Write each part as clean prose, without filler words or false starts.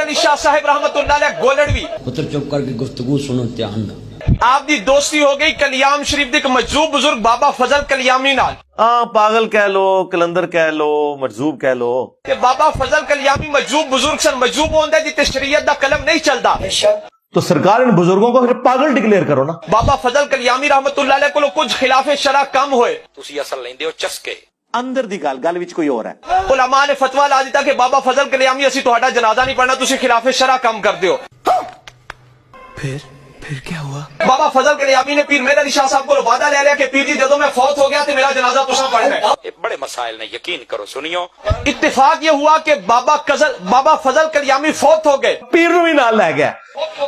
अली शाह साहब रहमतुल्लाह अलैह गोलड़वी पुत्र चुप करके गुफ्तगू सुनो ध्यान ना आप दी दोस्ती हो गई कलियाम शरीफ दे मजूब बुजुर्ग बाबा फजल कलियामी नाल। पागल कह लो, कलंदर कह लो, मजूब कह लो। ते बाबा फजल कलियामी मजूब बुजुर्ग सन मजूब होंदा जिते शरीयत दा कलम नहीं चलदा। तो सरकार इन बुजुर्गों को फिर पागल डिक्लेयर करो ना। बाबा फजल कलियामी रहमतुल्लाह अलैह कोलों कुछ खिलाफे शरा कम होए ਤੁਸੀਂ ਅਸਲ ਲੈਂਦੇ ਹੋ ਚਸਕੇ अंदर दी गल विच कोई और है। उलमा ने फतवा ला दिता कि बाबा फजल कलियामी असी तुहाडा जनाजा नहीं पढ़ना, तुसी खिलाफे शरा कम कर दियो। फिर क्या हुआ? बाबा फजल कलियामी ने पीर मेहर अली शाह साहब को वादा ले लिया कि पीर जी जदों मैं फौत हो गया तो मेरा जनाजा तुसा पढ़ना है। ਇਹ ਬੜੇ ਮਸਾਇਲ ਨੇ ਯਕੀਨ ਕਰੋ ਸੁਣਿਓ इत्तेफाक ये हुआ कि बाबा फजल कलियामी फौत हो गए। पीर नूं भी नाल लै गया।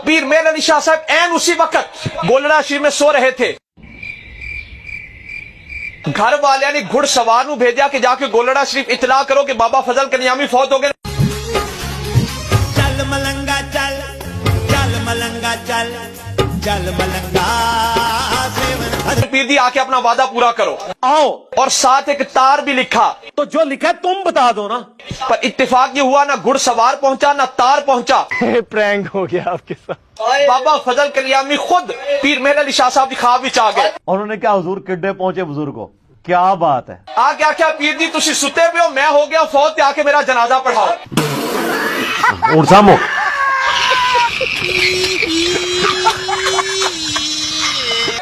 पीर मेहर अली शाह साहब ऐन उसी वक्त गोलड़ा शरीफ में सो रहे थे। घर वाले ने घुड़सवार नूं भेजा कि जाके गोलड़ा शरीफ इतला करो कि बाबा फजल कलियामी फौत हो गए। चल मलंगा चल, चल मलंगा चल, चल मलंगा। पीर जी आके अपना वादा पूरा करो आओ। और साथ एक तार भी लिखा। तो जो लिखा तुम बता दो ना। पर इत्तेफाक ये हुआ ना घुड़सवार पहुंचा ना तार पहुंचा। प्रैंक हो गया आपके साथ। बाबा फजल कलियामी खुद पीर मेहर अली शाह साहब की ख्वाब विच आ गए। उन्होंने क्या हुजूर किड्डे पहुंचे बुजुर्ग को, क्या बात है। आ क्या क्या पीर जी तुसी सुते पे हो, मैं हो गया फौत ते आके मेरा जनाजा पढ़ाओ। और सामो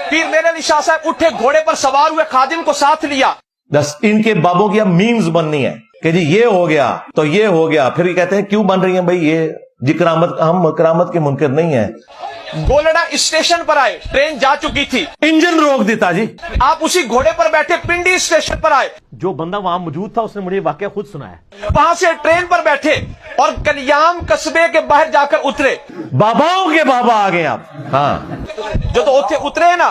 पीर मेहर अली शाह साहब उठे, घोड़े पर सवार हुए, खादिम को साथ लिया। दस इनके बाबों की अब मीम्स बननी है कि जी ये हो गया तो ये हो गया, फिर ये कहते हैं क्यों बन रही है भाई ये जी करामत, हम करामत के मुनकर नहीं है। गोलड़ा स्टेशन पर आए, ट्रेन जा चुकी थी। इंजन रोक देता जी। आप उसी घोड़े पर बैठे पिंडी स्टेशन पर आए। जो बंदा वहां मौजूद था उसने मुझे वाकया खुद सुनाया। वहां से ट्रेन पर बैठे और कलियाम कस्बे के बाहर जाकर उतरे। बाबाओं के बाबा आ गए आप। हाँ जो तो उत्थे उतरे ना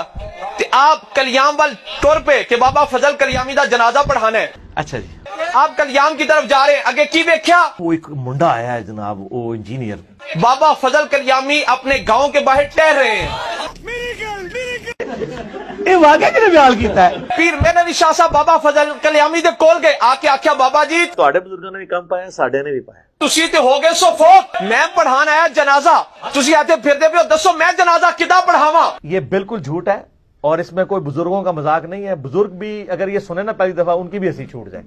ते आप कलियाम वाल टुर पे कि बाबा फजल कलियामी दा जनाजा पढ़ाना है। अच्छा जी। आप कलियाम की तरफ जा रहे हैं, आगे की देखा वो एक मुंडा आया है जनाब, वो इंजीनियर। बाबा फजल कलियामी अपने गांव के बाहर टहर रहे हैं। ये वाकया किने बयान कीता है। पीर मेहर अली शाह साहब बाबा फजल कलियामी दे कोल गए, आके आख्या बाबा जी ਤੁਹਾਡੇ ਬਜ਼ੁਰਗਾਂ ਨੇ ਵੀ ਕੰਮ ਪਾਇਆ, ਸਾਡੇ ਨੇ ਵੀ ਪਾਇਆ। तुसी ते हो गए सो फौत, मैं पढ़ाना है जनाजा, तुसी आते फिरदे पे हो, दसो मैं जनाजा किदा पढ़ावा। ये बिल्कुल झूठ है और इसमें कोई बुजुर्गों का मजाक नहीं है। बुजुर्ग भी अगर ये सुने ना पहली दफा उनकी भी हंसी छूट जाए।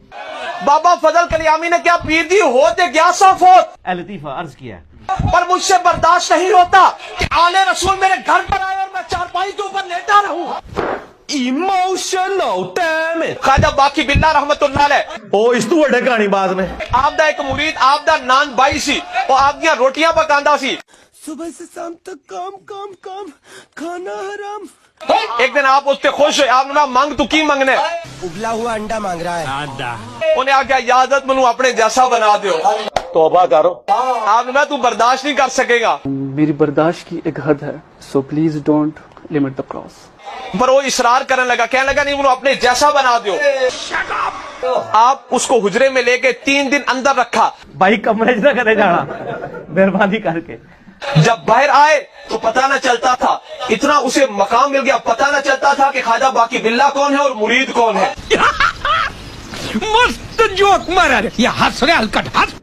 बाबा फजल कलियामी ने क्या पीर जी होते गया सा फौत, ए लतीफा अर्ज किया है। पर मुझसे बर्दाश्त नहीं होता कि आले रसूल मेरे घर पर आए और मैं चारपाई के ऊपर लेटा रहूं। Emotional damage. ख्वाजा बाकी बिल्ला रहमतुल्लाह अलैह ओ इस तू वड्डे कहानी बाज ने आपदा एक मुरीद आपदा नान बाई सी और आप दियां रोटियां पकांदा सी। सुबह से शाम तक काम काम काम, खाना हराम। एक दिन आप उससे खुश हुए, आपने कहा मांग तू की मंगने। उबला हुआ अंडा मांग रहा है। उन्हें आख्या इजाजत मनु अपने जैसा बना दो। तौबा करो। आपने कहा तू बर्दाश्त नहीं कर सकेगा। मेरी बर्दाश्त की एक हद है, so please don't limit the cross. पर वो इसरार करने लगा, कहने लगा नहीं मनु अपने जैसा बना दो। आप उसको हुजरे में लेके 3 दिन अंदर रखा। भाई कमरे च ना करे जाना मेहरबानी करके। जब बाहर आए तो पता न चलता था, इतना उसे मकाम मिल गया, पता न चलता था कि ख्वाजा बाकी बिल्ला कौन है और मुरीद कौन है। मस्त जोक मारा रे, ये हंस रहे हलकट हंस।